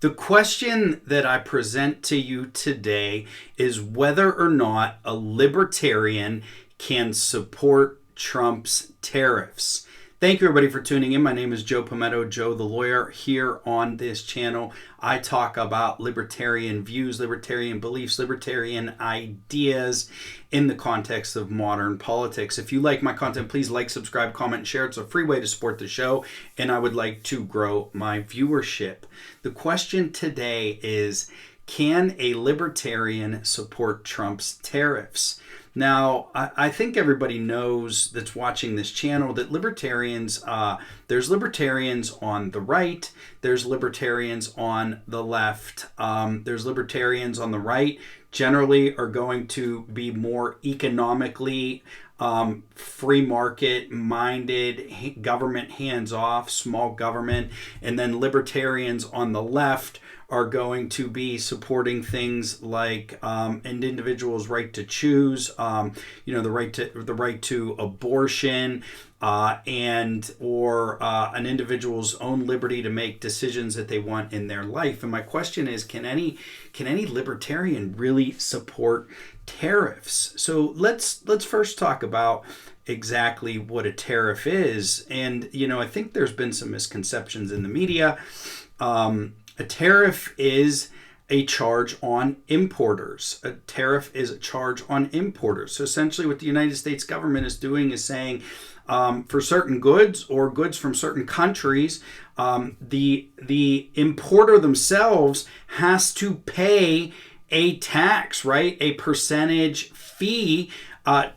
The question that I present to you today is whether or not a libertarian can support Trump's tariffs. Thank you, everybody, for tuning in. My name is Joe Pometto, Joe the Lawyer. Here on this channel, I talk about libertarian views, libertarian beliefs, libertarian ideas in the context of modern politics. If you like my content, please like, subscribe, comment, and share. It's a free way to support the show, and I would like to grow my viewership. The question today is, can a libertarian support Trump's tariffs? Now, I think everybody knows that's watching this channel that libertarians, there's libertarians on the right, there's libertarians on the left. There's libertarians on the right generally are going to be more economically free market minded, government hands off, small government, and then libertarians on the left are going to be supporting things like an individual's right to choose, the right to abortion, or an individual's own liberty to make decisions that they want in their life. And my question is, can any libertarian really support tariffs? So let's first talk about exactly what a tariff is. And I think there's been some misconceptions in the media. A tariff is a charge on importers. A tariff is a charge on importers. So essentially what the United States government is doing is saying for certain goods or goods from certain countries, the importer themselves has to pay a tax, right? A percentage fee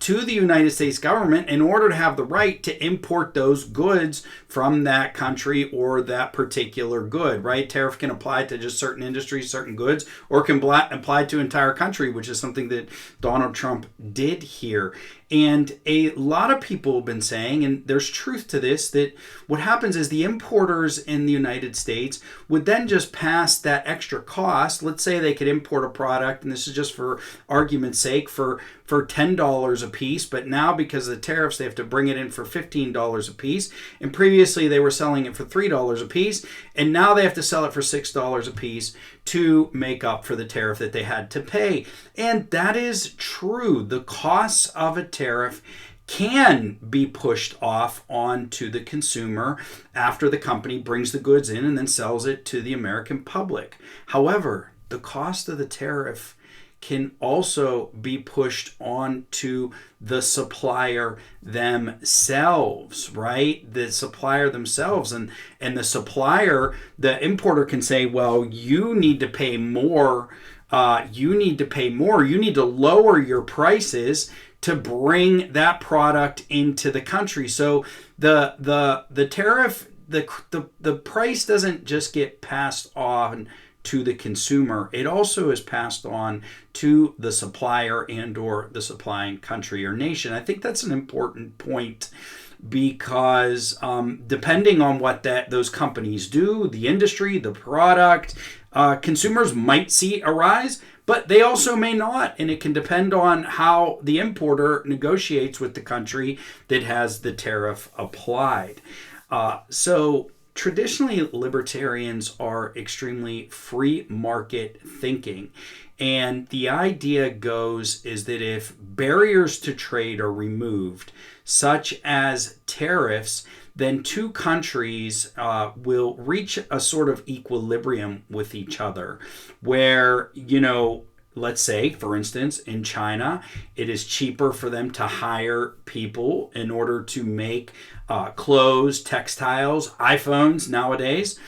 to the United States government in order to have the right to import those goods from that country or that particular good, right? Tariff can apply to just certain industries, certain goods, or can apply to entire country, which is something that Donald Trump did here. And a lot of people have been saying, and there's truth to this, that what happens is the importers in the United States would then just pass that extra cost. Let's say they could import a product, and this is just for argument's sake, for $10 a piece, but now because of the tariffs, they have to bring it in for $15 a piece. And previously they were selling it for $3 a piece, and now they have to sell it for $6 a piece to make up for the tariff that they had to pay. And that is true. The costs of a tariff can be pushed off onto the consumer after the company brings the goods in and then sells it to the American public. However, the cost of the tariff can also be pushed on to the supplier themselves, right? The supplier themselves, and the supplier, the importer can say, well, you need to pay more. You need to lower your prices to bring that product into the country. So the tariff, the price doesn't just get passed on to the consumer. It also is passed on to the supplier and or the supplying country or nation. I think that's an important point because depending on what those companies do, the industry, the product, consumers might see a rise, but they also may not. And it can depend on how the importer negotiates with the country that has the tariff applied. So traditionally, libertarians are extremely free market thinking. And the idea goes is that if barriers to trade are removed, such as tariffs, then two countries will reach a sort of equilibrium with each other where, let's say, for instance, in China, it is cheaper for them to hire people in order to make clothes, textiles, iPhones nowadays.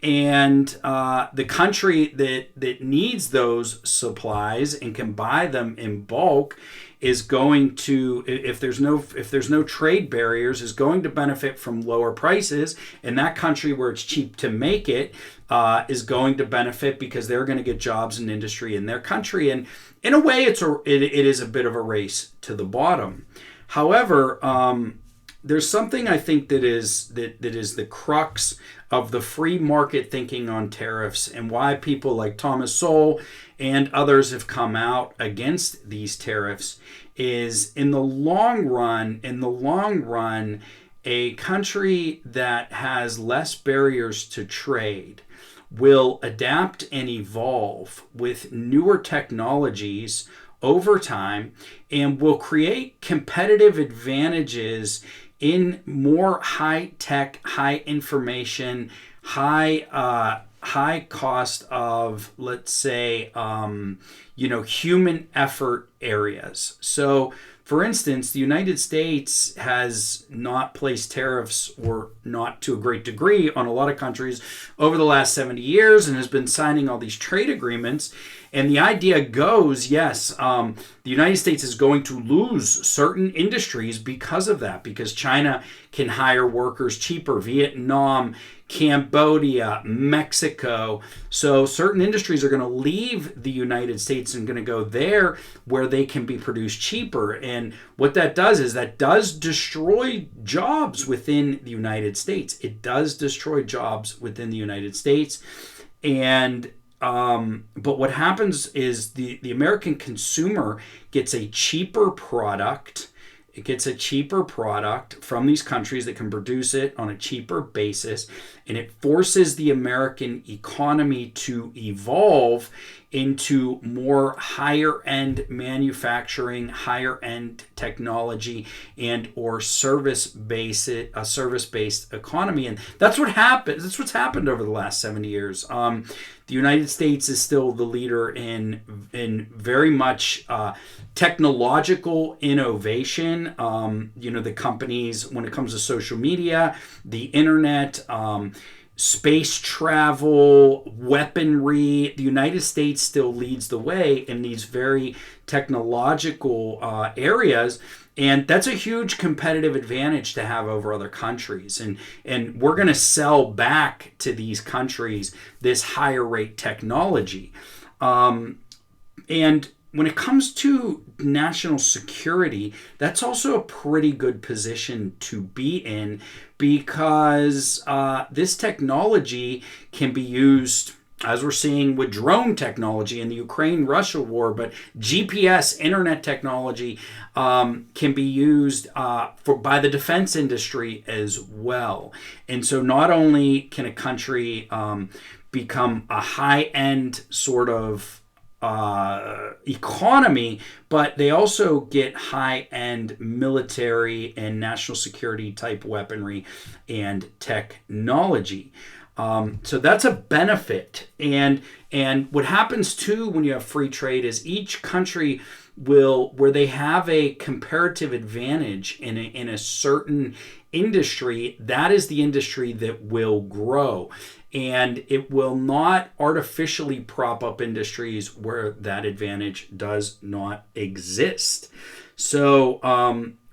And the country that needs those supplies and can buy them in bulk is going to, if there's no trade barriers, is going to benefit from lower prices. And that country where it's cheap to make it is going to benefit because they're going to get jobs and industry in their country. And in a way, it is a bit of a race to the bottom. However, there's something I think that is the crux of the free market thinking on tariffs and why people like Thomas Sowell and others have come out against these tariffs is in the long run, a country that has less barriers to trade will adapt and evolve with newer technologies over time and will create competitive advantages in more high tech, high information, high cost of, let's say, human effort areas. So, for instance, the United States has not placed tariffs, or not to a great degree, on a lot of countries over the last 70 years and has been signing all these trade agreements. And the idea goes, yes, the United States is going to lose certain industries because of that, because China can hire workers cheaper, Vietnam, Cambodia, Mexico. So certain industries are going to leave the United States and going to go there where they can be produced cheaper. And what that does is that does destroy jobs within the United States. It does destroy jobs within the United States. And but what happens is the American consumer gets a cheaper product. It gets a cheaper product from these countries that can produce it on a cheaper basis, and it forces the American economy to evolve into more higher end manufacturing, higher end technology, and or service-based economy. And that's what happens. That's what's happened over the last 70 years. The United States is still the leader in very much technological innovation. The companies, when it comes to social media, the internet, space travel, weaponry, the United States still leads the way in these very technological areas. And that's a huge competitive advantage to have over other countries. And we're going to sell back to these countries this higher rate technology. And when it comes to national security, that's also a pretty good position to be in, because this technology can be used, as we're seeing with drone technology in the Ukraine-Russia war, but GPS, internet technology can be used by the defense industry as well. And so not only can a country become a high-end sort of economy, but they also get high-end military and national security type weaponry and technology. So that's a benefit. And what happens too when you have free trade is each country will, where they have a comparative advantage in a certain industry, that is the industry that will grow. And it will not artificially prop up industries where that advantage does not exist. So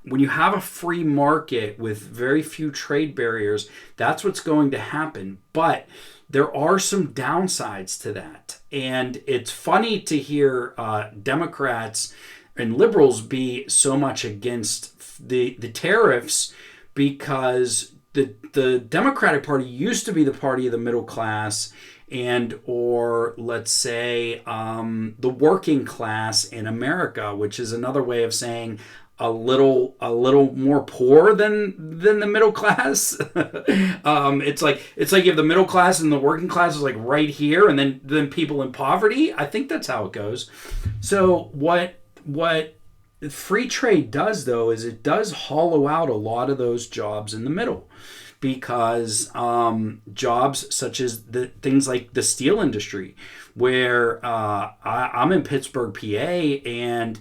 when you have a free market with very few trade barriers, that's what's going to happen. But there are some downsides to that. And it's funny to hear Democrats and liberals be so much against the tariffs, because the Democratic Party used to be the party of the middle class and, or let's say, the working class in America, which is another way of saying a little more poor than the middle class. It's like you have the middle class and the working class is like right here, and then people in poverty. I think that's how it goes. So what free trade does, though, is it does hollow out a lot of those jobs in the middle, because jobs such as the things like the steel industry, where I'm in Pittsburgh, PA, and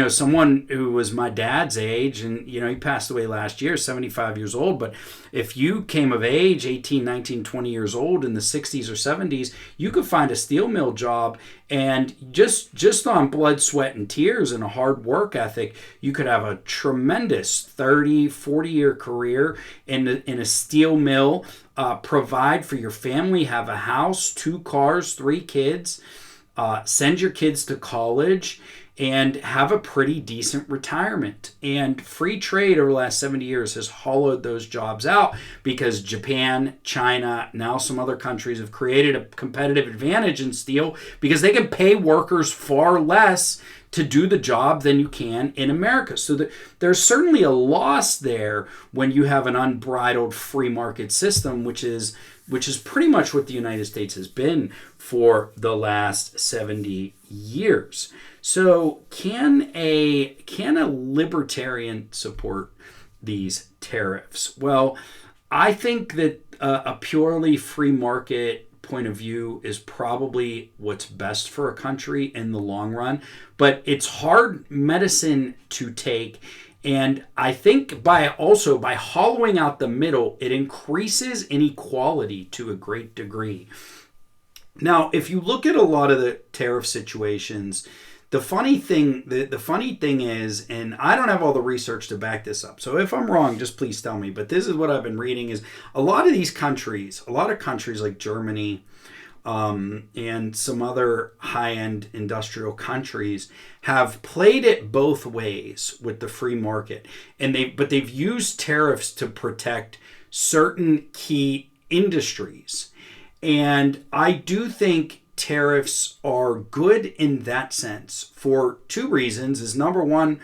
someone who was my dad's age, and he passed away last year, 75 years old, but if you came of age 18, 19, 20 years old in the 60s or 70s, you could find a steel mill job, and just on blood, sweat, and tears and a hard work ethic, you could have a tremendous 30, 40-year career in a steel mill, provide for your family, have a house, 2 cars, 3 kids, send your kids to college, and have a pretty decent retirement. And free trade over the last 70 years has hollowed those jobs out, because Japan, China, now some other countries have created a competitive advantage in steel because they can pay workers far less to do the job than you can in America. So there's certainly a loss there when you have an unbridled free market system, which is which is pretty much what the United States has been for the last 70 years. So can a libertarian support these tariffs? Well, I think that a purely free market point of view is probably what's best for a country in the long run, but it's hard medicine to take. And I think by hollowing out the middle, it increases inequality to a great degree. Now, if you look at a lot of the tariff situations, the funny thing is, and I don't have all the research to back this up, so if I'm wrong, just please tell me, but this is what I've been reading, is a lot of countries like Germany and some other high-end industrial countries have played it both ways with the free market, but they've used tariffs to protect certain key industries. And I do think tariffs are good in that sense for two reasons. Is number one,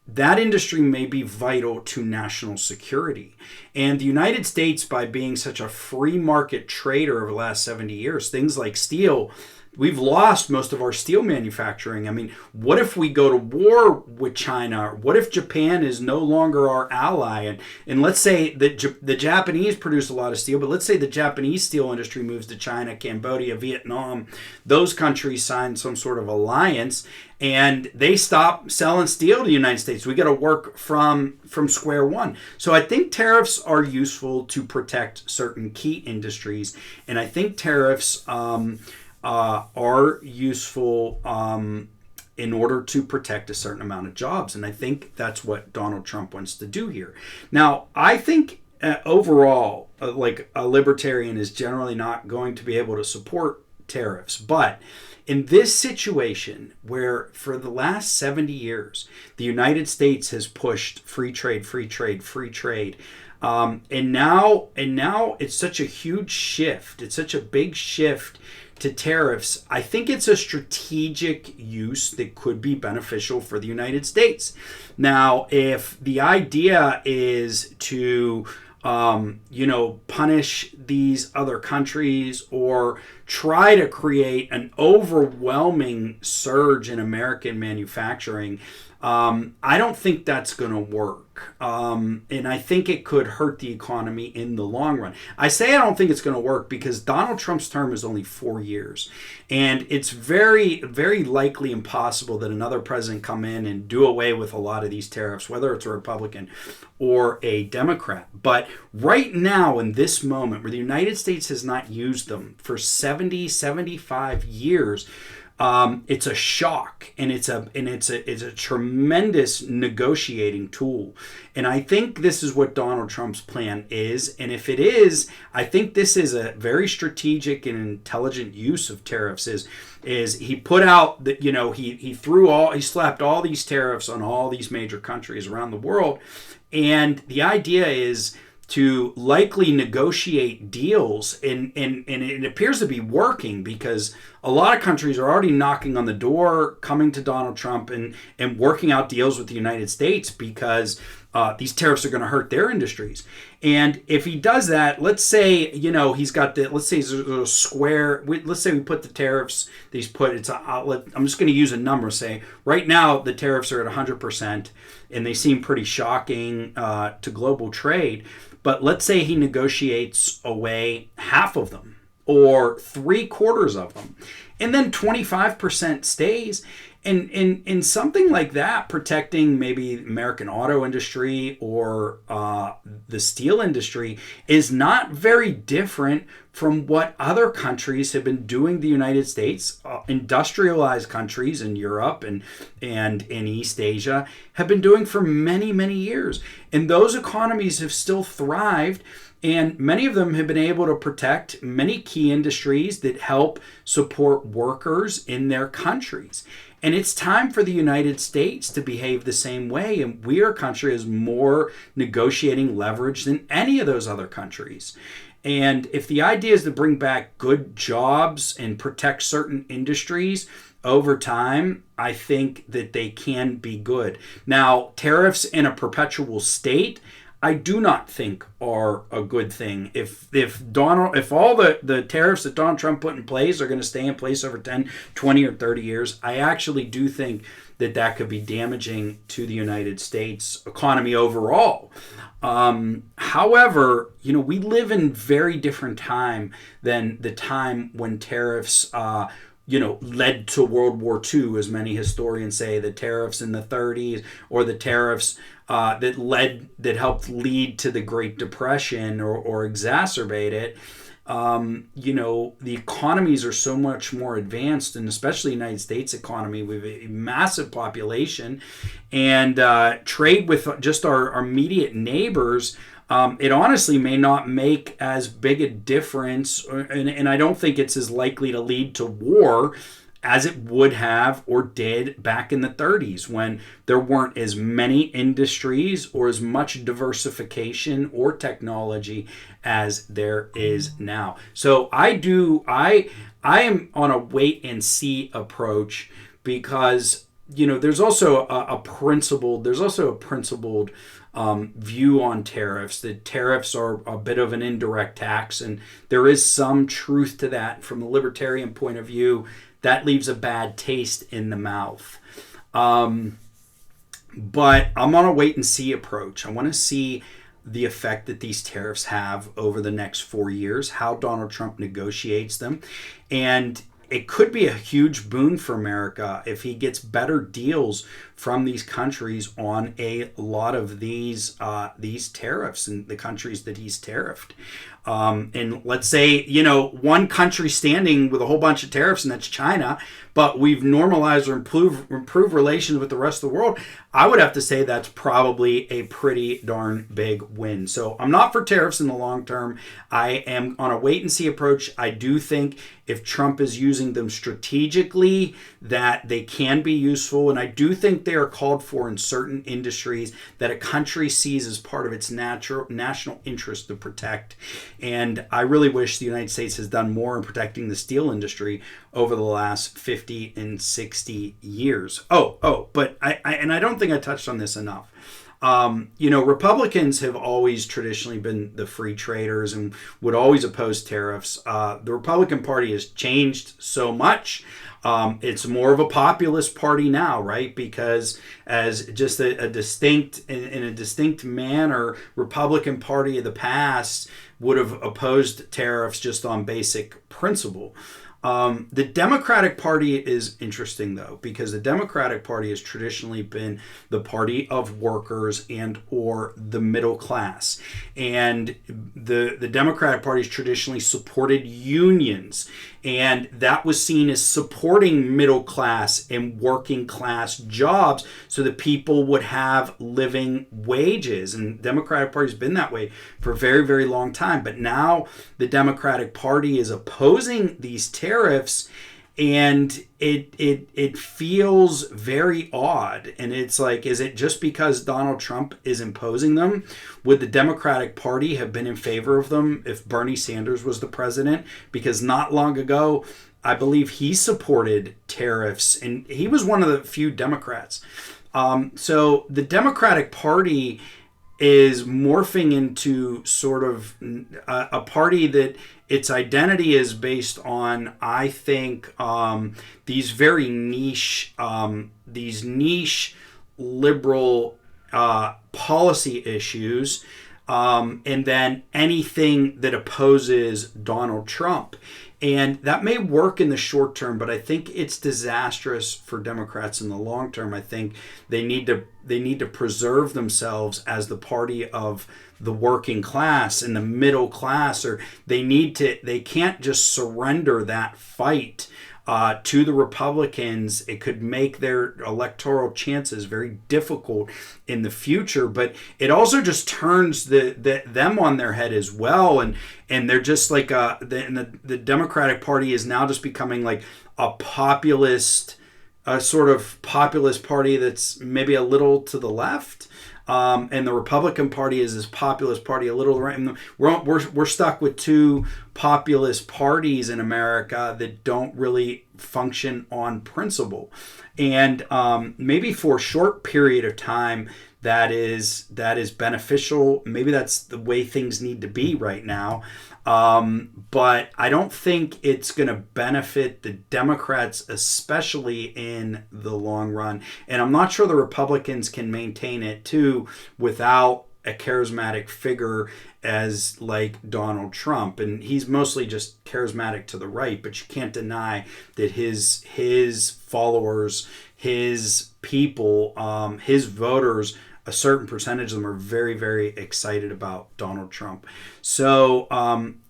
that industry may be vital to national security. And the United States, by being such a free market trader over the last 70 years, things like steel, we've lost most of our steel manufacturing. I mean, what if we go to war with China? What if Japan is no longer our ally? And let's say that the Japanese produce a lot of steel, but let's say the Japanese steel industry moves to China, Cambodia, Vietnam. Those countries sign some sort of alliance, and they stop selling steel to the United States. We got to work from square one. So I think tariffs are useful to protect certain key industries, and I think tariffs are useful in order to protect a certain amount of jobs. And I think that's what Donald Trump wants to do here. Now, I think overall, like a libertarian is generally not going to be able to support tariffs. But in this situation where for the last 70 years, the United States has pushed free trade, and now it's such a huge shift. It's such a big shift to tariffs. I think it's a strategic use that could be beneficial for the United States. Now, if the idea is to punish these other countries or try to create an overwhelming surge in American manufacturing, I don't think that's going to work. And I think it could hurt the economy in the long run. I say I don't think it's going to work because Donald Trump's term is only 4 years. And it's very, very likely impossible that another president come in and do away with a lot of these tariffs, whether it's a Republican or a Democrat. But right now, in this moment, where the United States has not used them for 70, 75 years, it's a shock, and it's a tremendous negotiating tool. And I think this is what Donald Trump's plan is. And if it is, I think this is a very strategic and intelligent use of tariffs. Is he put out that, he slapped all these tariffs on all these major countries around the world, and the idea is to likely negotiate deals, and it appears to be working because a lot of countries are already knocking on the door, coming to Donald Trump and working out deals with the United States because these tariffs are going to hurt their industries. And if he does that, let's say, let's say there's a square, let's say we put the tariffs that he's put, I'm just going to use a number, say, right now the tariffs are at 100%, and they seem pretty shocking to global trade. But let's say he negotiates away half of them or 3/4 of them, and then 25% stays. And in something like that, protecting maybe American auto industry or the steel industry is not very different from what other countries have been doing the United States. Industrialized countries in Europe and in East Asia have been doing for many, many years. And those economies have still thrived. And many of them have been able to protect many key industries that help support workers in their countries. And it's time for the United States to behave the same way. And we are a country that has more negotiating leverage than any of those other countries. And if the idea is to bring back good jobs and protect certain industries over time, I think that they can be good. Now, tariffs in a perpetual state, I do not think are a good thing. If all the tariffs that Donald Trump put in place are going to stay in place over 10, 20, or 30 years, I actually do think that could be damaging to the United States economy overall. However, we live in very different time than the time when tariffs led to World War II, as many historians say. The tariffs in the 30s, or the tariffs that helped lead to the Great Depression or exacerbate it. The economies are so much more advanced, and especially the United States economy, with a massive population, and trade with just our immediate neighbors. It honestly may not make as big a difference, and I don't think it's as likely to lead to war as it would have or did back in the 30s, when there weren't as many industries or as much diversification or technology as there is now. So I am on a wait and see approach, because there's also a principled view on tariffs. That tariffs are a bit of an indirect tax, and there is some truth to that. From the libertarian point of view, that leaves a bad taste in the mouth. But I'm on a wait and see approach. I want to see the effect that these tariffs have over the next 4 years, how Donald Trump negotiates them. And it could be a huge boon for America if he gets better deals from these countries on a lot of these tariffs and the countries that he's tariffed. And let's say, one country standing with a whole bunch of tariffs, and that's China, but we've normalized or improved relations with the rest of the world. I would have to say that's probably a pretty darn big win. So I'm not for tariffs in the long term. I am on a wait and see approach. I do think if Trump is using them strategically, that they can be useful. And I do think they are called for in certain industries that a country sees as part of its national interest to protect. And I really wish the United States has done more in protecting the steel industry over the last 50 and 60 years. But I don't think I touched on this enough. Republicans have always traditionally been the free traders and would always oppose tariffs. The Republican Party has changed so much. It's more of a populist party now, right? Because as just in a distinct manner, Republican Party of the past would have opposed tariffs just on basic principle. The Democratic Party is interesting, though, because the Democratic Party has traditionally been the party of workers and or the middle class. And the Democratic Party has traditionally supported unions. And that was seen as supporting middle class and working class jobs so that people would have living wages. And the Democratic Party has been that way for a very, very long time. But now the Democratic Party is opposing these tariffs, and it feels very odd. And it's like, is it just because Donald Trump is imposing them? Would the Democratic Party have been in favor of them if Bernie Sanders was the president? Because not long ago, I believe he supported tariffs, and he was one of the few Democrats. So the Democratic Party is morphing into sort of a party that its identity is based on, I think, these very niche liberal policy issues, and then anything that opposes Donald Trump. And that may work in the short term, but I think it's disastrous for Democrats in the long term. I think they need to preserve themselves as the party of the working class and the middle class, or they can't just surrender that fight to the Republicans. It could make their electoral chances very difficult in the future, but it also just turns them on their head as well, and they're just like the Democratic Party is now just becoming like a sort of populist party that's maybe a little to the left. And the Republican Party is this populist party a little right. And we're stuck with two populist parties in America that don't really function on principle. And maybe for a short period of time, that is beneficial. Maybe that's the way things need to be right now. But I don't think it's going to benefit the Democrats, especially in the long run. And I'm not sure the Republicans can maintain it too without a charismatic figure as like Donald Trump. And he's mostly just charismatic to the right, but you can't deny that his followers, his people, his voters, a certain percentage of them are very, very excited about Donald Trump. So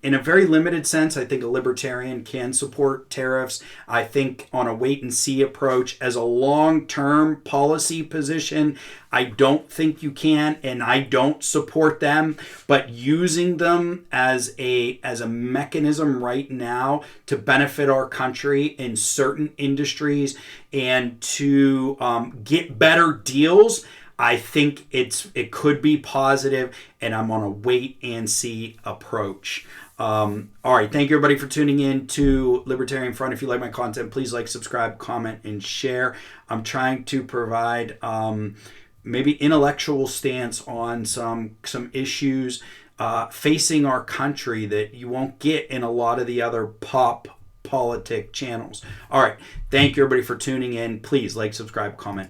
in a very limited sense, I think a libertarian can support tariffs. I think on a wait and see approach as a long-term policy position, I don't think you can, and I don't support them. But using them as a mechanism right now to benefit our country in certain industries and to get better deals, I think it could be positive, and I'm on a wait and see approach. All right, thank you everybody for tuning in to Libertarian Front. If you like my content, please like, subscribe, comment, and share. I'm trying to provide maybe intellectual stance on some issues facing our country that you won't get in a lot of the other pop politic channels. All right, thank you everybody for tuning in. Please like, subscribe, comment.